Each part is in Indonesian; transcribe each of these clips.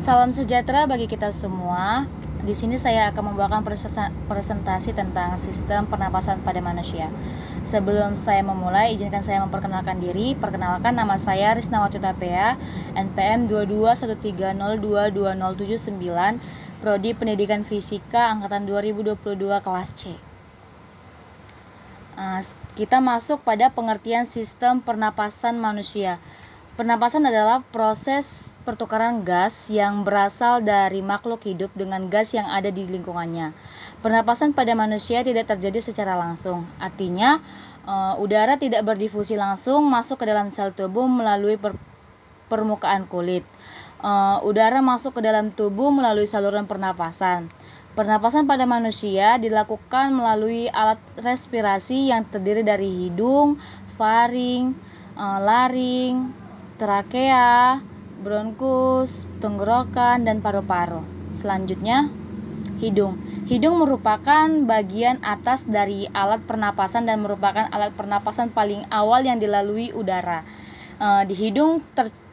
Salam sejahtera bagi kita semua. Di sini saya akan membawakan presentasi tentang sistem pernapasan pada manusia. Sebelum saya memulai, izinkan saya memperkenalkan diri. Perkenalkan, nama saya Risnawati Tapea, NPM 2213022079, Prodi Pendidikan Fisika Angkatan 2022 kelas C. Kita masuk pada pengertian sistem pernapasan manusia. Pernapasan adalah proses pertukaran gas yang berasal dari makhluk hidup dengan gas yang ada di lingkungannya. Pernapasan pada manusia tidak terjadi secara langsung. Artinya, udara tidak berdifusi langsung masuk ke dalam sel tubuh melalui permukaan kulit. Udara masuk ke dalam tubuh melalui saluran pernapasan. Pernapasan pada manusia dilakukan melalui alat respirasi yang terdiri dari hidung, faring, laring, trakea, bronkus, tenggorokan, dan paru-paru. Selanjutnya, hidung. Hidung merupakan bagian atas dari alat pernapasan dan merupakan alat pernapasan paling awal yang dilalui udara. Di hidung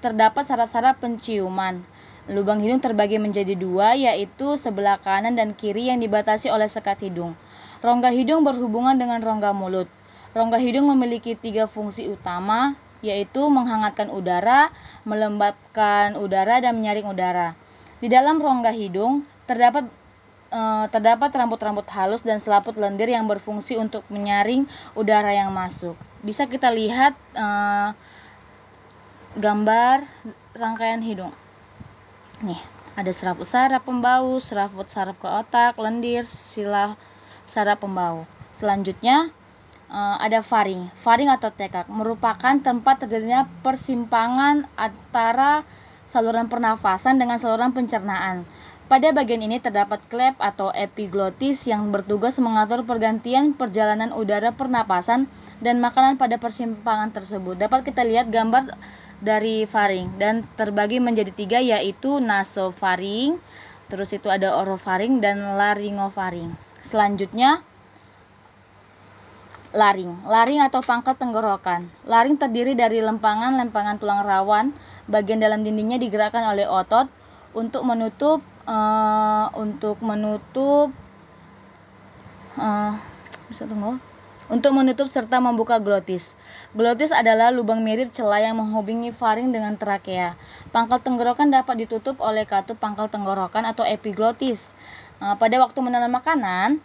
terdapat saraf-saraf penciuman. Lubang hidung terbagi menjadi dua, yaitu sebelah kanan dan kiri yang dibatasi oleh sekat hidung. Rongga hidung berhubungan dengan rongga mulut. Rongga hidung memiliki 3 fungsi utama, yaitu menghangatkan udara, melembabkan udara, dan menyaring udara. Di dalam rongga hidung terdapat rambut-rambut halus dan selaput lendir yang berfungsi untuk menyaring udara yang masuk. Bisa kita lihat gambar rangkaian hidung. Nih, ada serabut saraf pembau, serabut saraf ke otak, lendir, sila saraf pembau. Selanjutnya, ada faring. Faring atau tekak merupakan tempat terjadinya persimpangan antara saluran pernafasan dengan saluran pencernaan. Pada bagian ini terdapat klep atau epiglotis yang bertugas mengatur pergantian perjalanan udara pernapasan dan makanan pada persimpangan tersebut. Dapat kita lihat gambar dari faring dan terbagi menjadi 3, yaitu nasofaring, terus itu ada orofaring dan laringofaring. Selanjutnya, laring. Laring atau pangkal tenggorokan. Laring terdiri dari lempangan tulang rawan. Bagian dalam dindingnya digerakkan oleh otot untuk menutup serta membuka glotis. Glotis adalah lubang mirip celah yang menghubungi faring dengan trakea. Pangkal tenggorokan dapat ditutup oleh katup pangkal tenggorokan atau epiglotis. Pada waktu menelan makanan,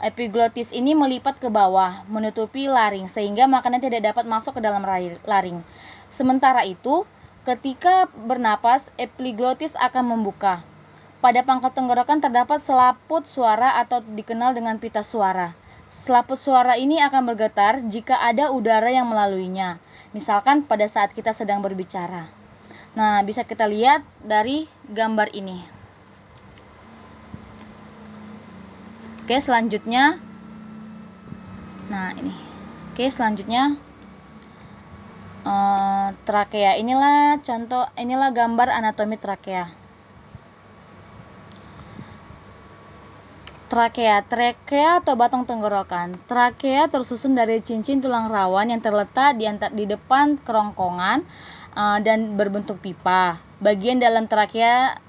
epiglotis ini melipat ke bawah, menutupi laring, sehingga makanan tidak dapat masuk ke dalam laring. Sementara itu, ketika bernapas, epiglotis akan membuka. Pada pangkal tenggorokan terdapat selaput suara atau dikenal dengan pita suara. Selaput suara ini akan bergetar jika ada udara yang melaluinya, misalkan pada saat kita sedang berbicara. Nah, bisa kita lihat dari gambar ini. Oke, selanjutnya. Trakea. Inilah gambar anatomi trakea. Trakea atau batang tenggorokan. Trakea tersusun dari cincin tulang rawan yang terletak di depan kerongkongan dan berbentuk pipa. Bagian dalam trakea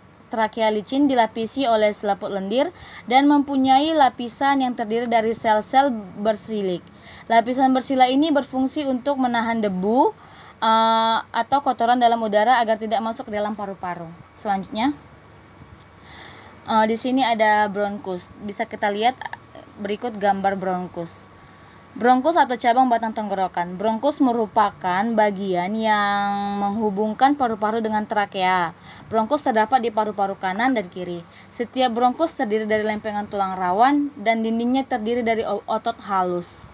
licin dilapisi oleh selaput lendir dan mempunyai lapisan yang terdiri dari sel-sel bersilik. Lapisan bersila ini berfungsi untuk menahan debu atau kotoran dalam udara agar tidak masuk ke dalam paru-paru. Selanjutnya, di sini ada bronkus. Bisa kita lihat berikut gambar bronkus. Bronkus atau cabang batang tenggorokan. Bronkus merupakan bagian yang menghubungkan paru-paru dengan trakea. Bronkus terdapat di paru-paru kanan dan kiri. Setiap bronkus terdiri dari lempengan tulang rawan dan dindingnya terdiri dari otot halus.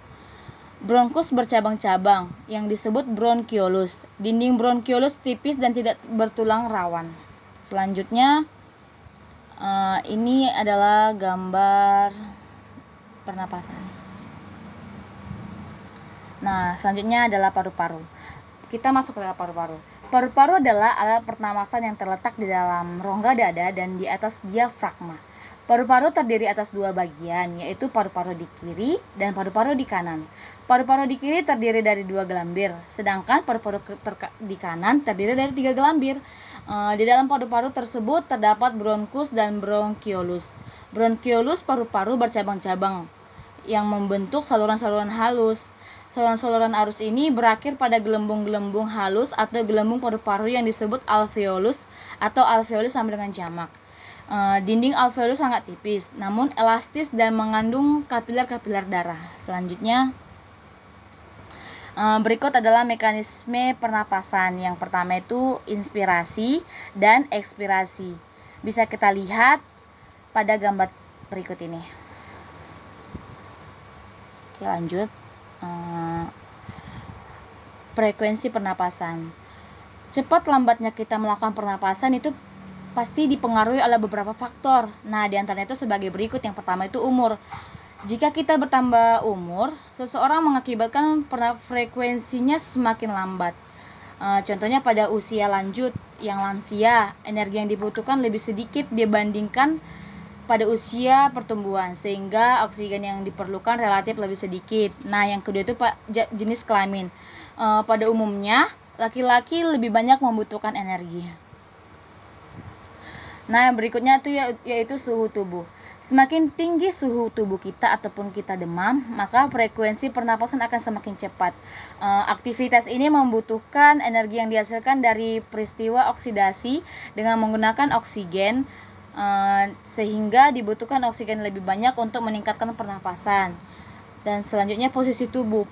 Bronkus bercabang-cabang yang disebut bronkiolus. Dinding bronkiolus tipis dan tidak bertulang rawan. Selanjutnya, ini adalah gambar pernapasan. Nah, selanjutnya adalah paru-paru. Kita masuk ke dalam paru-paru. Paru-paru adalah alat pernapasan yang terletak di dalam rongga dada dan di atas diafragma. Paru-paru terdiri atas dua bagian, yaitu paru-paru di kiri dan paru-paru di kanan. Paru-paru di kiri terdiri dari dua gelambir, sedangkan paru-paru di kanan terdiri dari tiga gelambir. Di dalam paru-paru tersebut terdapat bronkus dan bronkiolus. Bronkiolus paru-paru bercabang-cabang yang membentuk saluran-saluran halus. Saluran-saluran arus ini berakhir pada gelembung-gelembung halus atau gelembung paru-paru yang disebut alveolus atau alveolus sama dengan jamak. Dinding alveolus sangat tipis, namun elastis dan mengandung kapiler-kapiler darah. Selanjutnya, berikut adalah mekanisme pernapasan. Yang pertama itu inspirasi dan ekspirasi. Bisa kita lihat pada gambar berikut ini. Oke, lanjut. Frekuensi pernapasan. Cepat lambatnya kita melakukan pernapasan itu pasti dipengaruhi oleh beberapa faktor. Nah, di antaranya itu sebagai berikut. Yang pertama itu umur. Jika kita bertambah umur, seseorang mengakibatkan frekuensinya semakin lambat. Contohnya pada usia lanjut yang lansia, energi yang dibutuhkan lebih sedikit dibandingkan pada usia pertumbuhan, sehingga oksigen yang diperlukan relatif lebih sedikit. Nah, yang kedua itu jenis kelamin. Pada umumnya, laki-laki lebih banyak membutuhkan energi. Nah, yang berikutnya itu yaitu suhu tubuh. Semakin tinggi suhu tubuh kita ataupun kita demam, maka frekuensi pernapasan akan semakin cepat. Aktivitas ini membutuhkan energi yang dihasilkan dari peristiwa oksidasi dengan menggunakan oksigen, sehingga dibutuhkan oksigen lebih banyak untuk meningkatkan pernapasan. Dan selanjutnya posisi tubuh.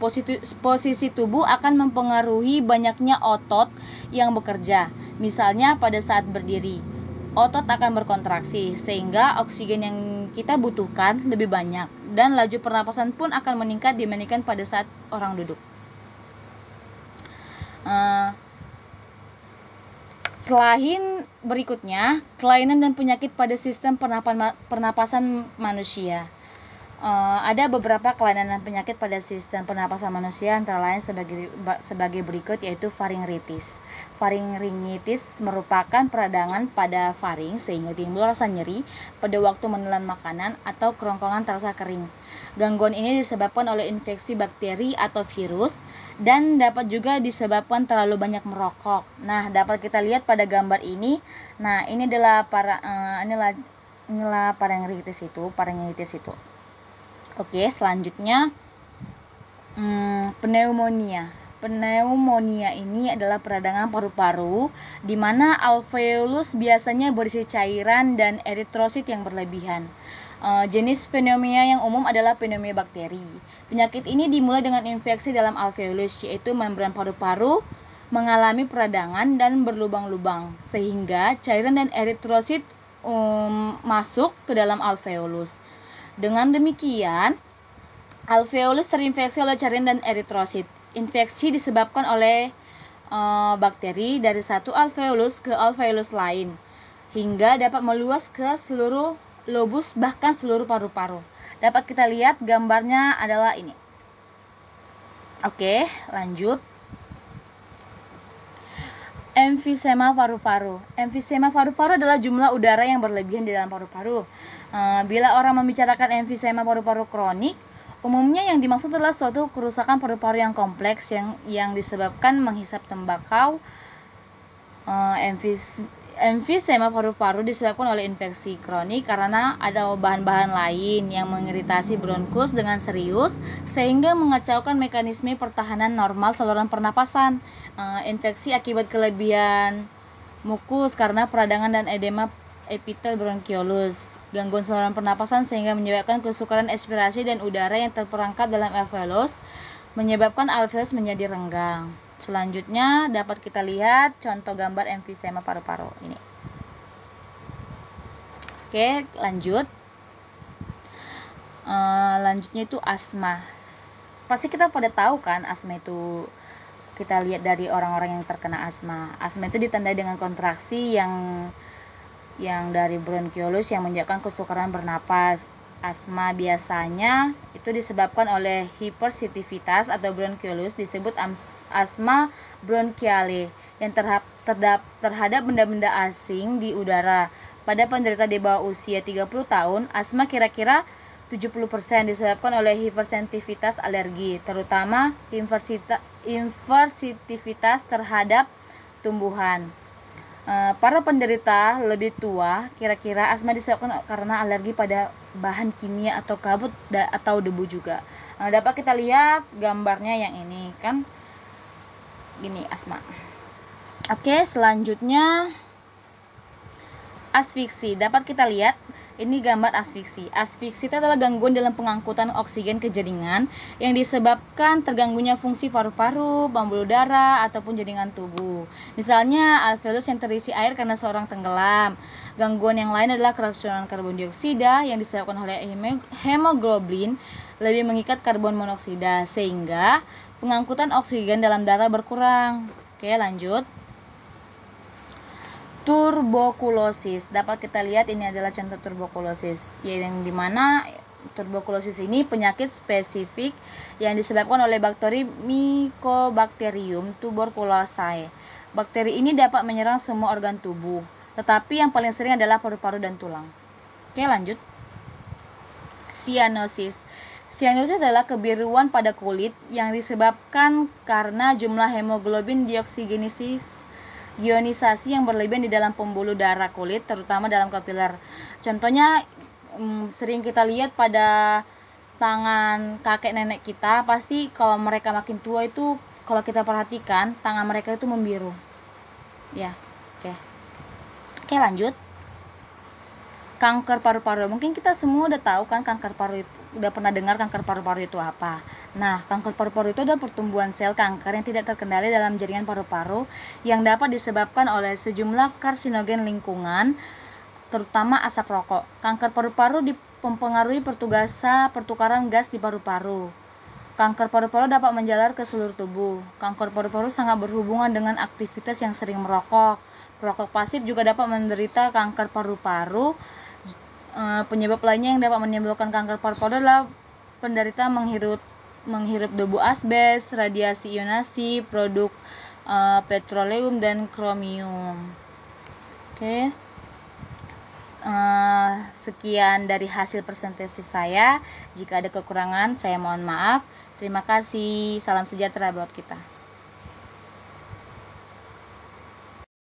Posisi tubuh akan mempengaruhi banyaknya otot yang bekerja. Misalnya pada saat berdiri, otot akan berkontraksi sehingga oksigen yang kita butuhkan lebih banyak dan laju pernapasan pun akan meningkat dibandingkan pada saat orang duduk. Selain berikutnya, kelainan dan penyakit pada sistem pernapasan manusia. Ada beberapa kelainan dan penyakit pada sistem pernapasan manusia, antara lain sebagai berikut, yaitu faringitis. Faringitis merupakan peradangan pada faring sehingga timbul rasa nyeri pada waktu menelan makanan atau kerongkongan terasa kering. Gangguan ini disebabkan oleh infeksi bakteri atau virus dan dapat juga disebabkan terlalu banyak merokok. Nah, dapat kita lihat pada gambar ini. Nah, ini adalah inilah faringitis itu. Oke, selanjutnya pneumonia. Pneumonia ini adalah peradangan paru-paru di mana alveolus biasanya berisi cairan dan eritrosit yang berlebihan. Jenis pneumonia yang umum adalah pneumonia bakteri. Penyakit ini dimulai dengan infeksi dalam alveolus, yaitu membran paru-paru mengalami peradangan dan berlubang-lubang sehingga cairan dan eritrosit masuk ke dalam alveolus. Dengan demikian, alveolus terinfeksi oleh cairan dan eritrosit. Infeksi disebabkan oleh bakteri dari satu alveolus ke alveolus lain hingga dapat meluas ke seluruh lobus bahkan seluruh paru-paru. Dapat kita lihat gambarnya adalah ini. Oke, lanjut. Emfisema paru-paru. Emfisema paru-paru adalah jumlah udara yang berlebihan di dalam paru-paru. Bila orang membicarakan emfisema paru-paru kronik, umumnya yang dimaksud adalah suatu kerusakan paru-paru yang kompleks yang disebabkan menghisap tembakau. Emfisema paru-paru disebabkan oleh infeksi kronik karena ada bahan-bahan lain yang mengiritasi bronkus dengan serius sehingga mengacaukan mekanisme pertahanan normal saluran pernapasan. Infeksi akibat kelebihan mukus karena peradangan dan edema epitel bronkiolus, gangguan saluran pernapasan sehingga menyebabkan kesukaran expirasi dan udara yang terperangkap dalam alveolus menyebabkan alveolus menjadi renggang. Selanjutnya dapat kita lihat contoh gambar emfisema paru-paru ini. Oke, lanjut. Lanjutnya itu asma. Pasti kita pada tahu kan asma itu, kita lihat dari orang-orang yang terkena asma. Asma itu ditandai dengan kontraksi yang dari bronkiolus yang menyebabkan kesukaran bernapas. Asma biasanya itu disebabkan oleh hipersensitivitas atau bronkiolus disebut asma bronkiale yang terhadap benda-benda asing di udara. Pada penderita di bawah usia 30 tahun, asma kira-kira 70% disebabkan oleh hipersensitivitas alergi, terutama hipersensitivitas terhadap tumbuhan. Para penderita lebih tua, kira-kira asma disebabkan karena alergi pada bahan kimia atau kabut atau debu juga. Dapat kita lihat gambarnya yang ini kan, gini asma. Oke, selanjutnya asfiksi. Dapat kita lihat ini gambar asfiksi. Asfiksi itu adalah gangguan dalam pengangkutan oksigen ke jaringan yang disebabkan terganggunya fungsi paru-paru, pembuluh darah, ataupun jaringan tubuh. Misalnya alveolus yang terisi air karena seorang tenggelam. Gangguan yang lain adalah keracunan karbon dioksida yang disebabkan oleh hemoglobin lebih mengikat karbon monoksida sehingga pengangkutan oksigen dalam darah berkurang. Oke, lanjut. Turbokulosis. Dapat kita lihat ini adalah contoh turbokulosis, yang dimana turbokulosis ini penyakit spesifik yang disebabkan oleh bakteri Mycobacterium tuberculosis. Bakteri ini dapat menyerang semua organ tubuh, tetapi yang paling sering adalah paru-paru dan tulang. Oke, lanjut. Sianosis. Sianosis adalah kebiruan pada kulit yang disebabkan karena jumlah hemoglobin ionisasi yang berlebihan di dalam pembuluh darah kulit, terutama dalam kapiler. Contohnya sering kita lihat pada tangan kakek nenek kita, pasti kalau mereka makin tua itu, kalau kita perhatikan tangan mereka itu membiru. Ya, oke, lanjut. Kanker paru-paru. Mungkin kita semua udah tahu kan kanker paru itu, udah pernah dengar kanker paru-paru itu apa. Nah, kanker paru-paru itu adalah pertumbuhan sel kanker yang tidak terkendali dalam jaringan paru-paru yang dapat disebabkan oleh sejumlah karsinogen lingkungan, terutama asap rokok. Kanker paru-paru mempengaruhi pertukaran gas di paru-paru. Kanker paru-paru dapat menjalar ke seluruh tubuh. Kanker paru-paru sangat berhubungan dengan aktivitas yang sering merokok. Perokok pasif juga dapat menderita kanker paru-paru. Penyebab lainnya yang dapat menimbulkan kanker paru-paru adalah penderita menghirup debu asbes, radiasi ionasi, produk petroleum dan kromium. Oke. Sekian dari hasil presentasi saya. Jika ada kekurangan, saya mohon maaf. Terima kasih. Salam sejahtera buat kita.